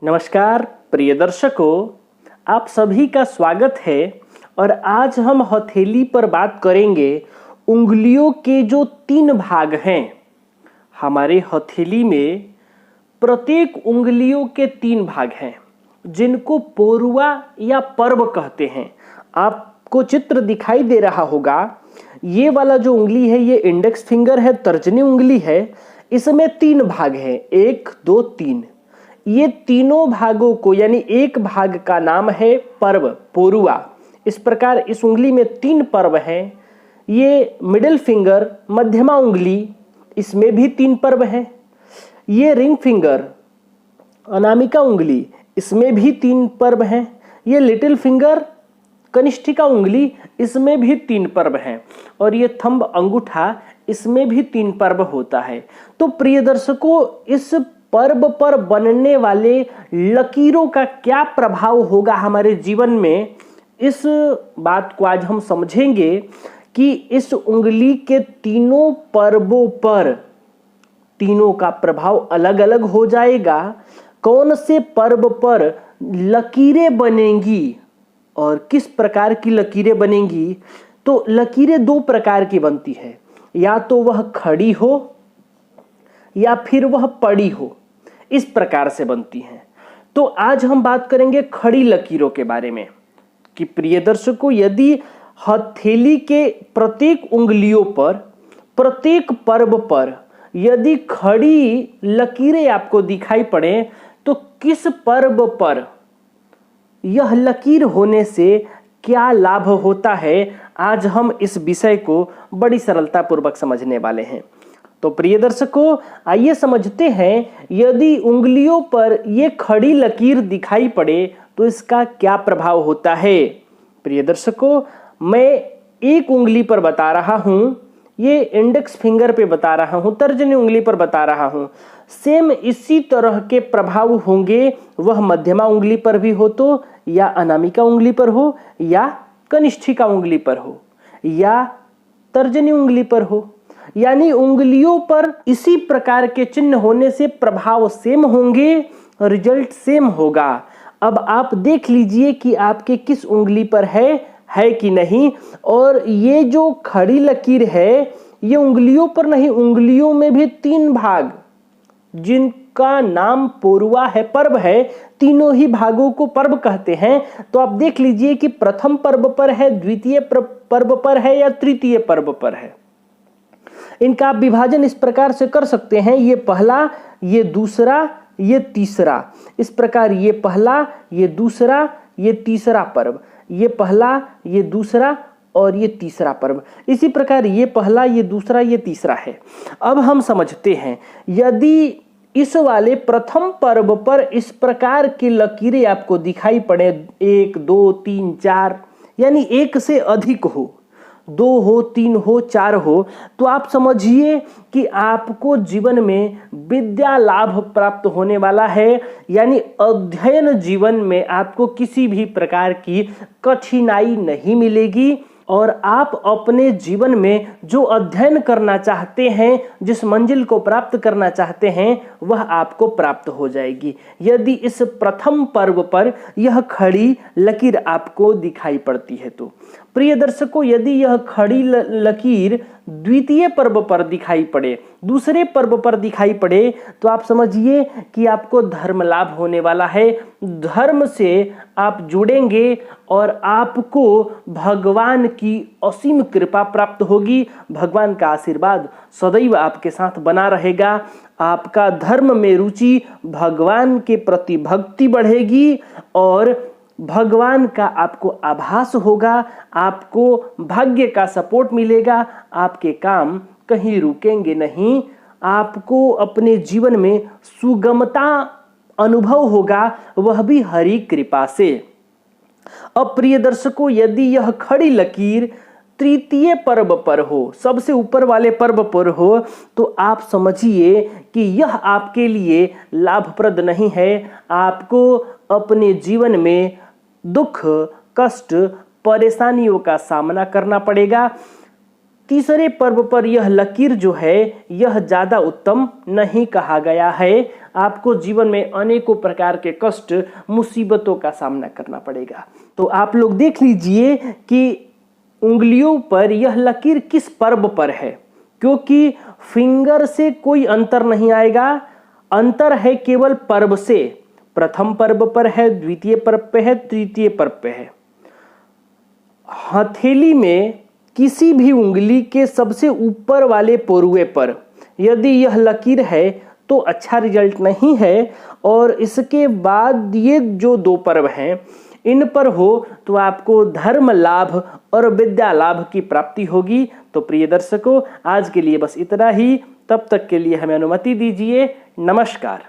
नमस्कार प्रिय दर्शकों, आप सभी का स्वागत है। और आज हम हथेली पर बात करेंगे उंगलियों के जो 3 भाग हैं। हमारे हथेली में प्रत्येक उंगलियों के 3 भाग हैं जिनको पोरुआ या पर्व कहते हैं। आपको चित्र दिखाई दे रहा होगा, ये वाला जो उंगली है ये इंडेक्स फिंगर है, तर्जनी उंगली है। इसमें 3 भाग हैं, 1 2 3। ये तीनों भागों को यानी एक भाग का नाम है पर्व, पोरुआ। इस प्रकार इस उंगली में 3 पर्व हैं। ये मिडिल फिंगर, मध्यमा उंगली, इसमें भी 3 पर्व हैं। ये रिंग फिंगर, अनामिका उंगली, इसमें भी 3 पर्व हैं। ये लिटिल फिंगर, कनिष्ठिका उंगली, इसमें भी 3 पर्व हैं। और ये थंब अंगूठा, इसमें भी 3 पर्व होता है। तो प्रिय दर्शकों, इस पर्व पर बनने वाले लकीरों का क्या प्रभाव होगा हमारे जीवन में, इस बात को आज हम समझेंगे कि इस उंगली के तीनों पर्वों पर तीनों का प्रभाव अलग अलग हो जाएगा। कौन से पर्व पर लकीरें बनेंगी और किस प्रकार की लकीरें बनेंगी। तो लकीरें 2 प्रकार की बनती है, या तो वह खड़ी हो या फिर वह पड़ी हो, इस प्रकार से बनती हैं। तो आज हम बात करेंगे खड़ी लकीरों के बारे में कि प्रिय दर्शकों, यदि हथेली के प्रत्येक उंगलियों पर, प्रत्येक पर्व पर यदि खड़ी लकीरें आपको दिखाई पड़े तो किस पर्व पर यह लकीर होने से क्या लाभ होता है, आज हम इस विषय को बड़ी सरलता पूर्वक समझने वाले हैं। तो प्रिय दर्शकों, आइए समझते हैं, यदि उंगलियों पर ये खड़ी लकीर दिखाई पड़े तो इसका क्या प्रभाव होता है। प्रिय दर्शकों, मैं एक उंगली पर बता रहा हूं, ये इंडेक्स फिंगर पे बता रहा हूं, तर्जनी उंगली पर बता रहा हूं। सेम इसी तरह के प्रभाव होंगे, वह मध्यमा उंगली पर भी हो तो, या अनामिका उंगली पर हो, या कनिष्ठिका उंगली पर हो, या तर्जनी उंगली पर हो। यानी उंगलियों पर इसी प्रकार के चिन्ह होने से प्रभाव सेम होंगे, रिजल्ट सेम होगा। अब आप देख लीजिए कि आपके किस उंगली पर है कि नहीं। और ये जो खड़ी लकीर है ये उंगलियों पर नहीं, उंगलियों में भी 3 भाग जिनका नाम पोरुआ है, पर्व है, तीनों ही भागों को पर्व कहते हैं। तो आप देख लीजिए कि प्रथम पर्व पर है, द्वितीय पर्व पर है या तृतीय पर्व पर है। इनका आप विभाजन इस प्रकार से कर सकते हैं, ये पहला, ये दूसरा, ये तीसरा। इस प्रकार ये पहला, ये दूसरा, ये तीसरा पर्व, ये पहला, ये दूसरा और ये तीसरा पर्व। इसी प्रकार ये पहला, ये दूसरा, ये तीसरा है। अब हम समझते हैं, यदि इस वाले प्रथम पर्व पर इस प्रकार की लकीरें आपको दिखाई पड़े, 1 2 3 4, यानी 1 से अधिक हो, 2 हो, 3 हो, 4 हो, तो आप समझिए कि आपको जीवन में विद्या लाभ प्राप्त होने वाला है। यानी अध्ययन जीवन में आपको किसी भी प्रकार की कठिनाई नहीं मिलेगी और आप अपने जीवन में जो अध्ययन करना चाहते हैं, जिस मंजिल को प्राप्त करना चाहते हैं, वह आपको प्राप्त हो जाएगी यदि इस प्रथम पर्व पर यह खड़ी लकीर आपको दिखाई पड़ती है। तो प्रिय दर्शकों, यदि यह खड़ी लकीर द्वितीय पर्व पर दिखाई पड़े, दूसरे पर्व पर दिखाई पड़े, तो आप समझिए कि आपको धर्म लाभ होने वाला है। धर्म से आप जुड़ेंगे और आपको भगवान की असीम कृपा प्राप्त होगी। भगवान का आशीर्वाद सदैव आपके साथ बना रहेगा। आपका धर्म में रुचि, भगवान के प्रति भक्ति बढ़ेगी और भगवान का आपको आभास होगा, आपको भाग्य का सपोर्ट मिलेगा, आपके काम कहीं रुकेंगे नहीं, आपको अपने जीवन में सुगमता अनुभव होगा, वह भी हरि कृपा से। अब प्रिय दर्शकों, यदि यह खड़ी लकीर तृतीय पर्व पर हो, सबसे ऊपर वाले पर्व पर हो, तो आप समझिए कि यह आपके लिए लाभप्रद नहीं है। आपको अपने जीवन में दुख, कष्ट, परेशानियों का सामना करना पड़ेगा। तीसरे पर्व पर यह लकीर जो है यह ज़्यादा उत्तम नहीं कहा गया है। आपको जीवन में अनेकों प्रकार के कष्ट मुसीबतों का सामना करना पड़ेगा। तो आप लोग देख लीजिए कि उंगलियों पर यह लकीर किस पर्व पर है, क्योंकि फिंगर से कोई अंतर नहीं आएगा, अंतर है केवल पर्व से। प्रथम पर्व पर है, द्वितीय पर्व पे है, तृतीय पर्व पे है। हथेली में किसी भी उंगली के सबसे ऊपर वाले पोरुए पर यदि यह लकीर है तो अच्छा रिजल्ट नहीं है, और इसके बाद ये जो 2 पर्व हैं इन पर हो तो आपको धर्म लाभ और विद्या लाभ की प्राप्ति होगी। तो प्रिय दर्शकों, आज के लिए बस इतना ही। तब तक के लिए हमें अनुमति दीजिए। नमस्कार।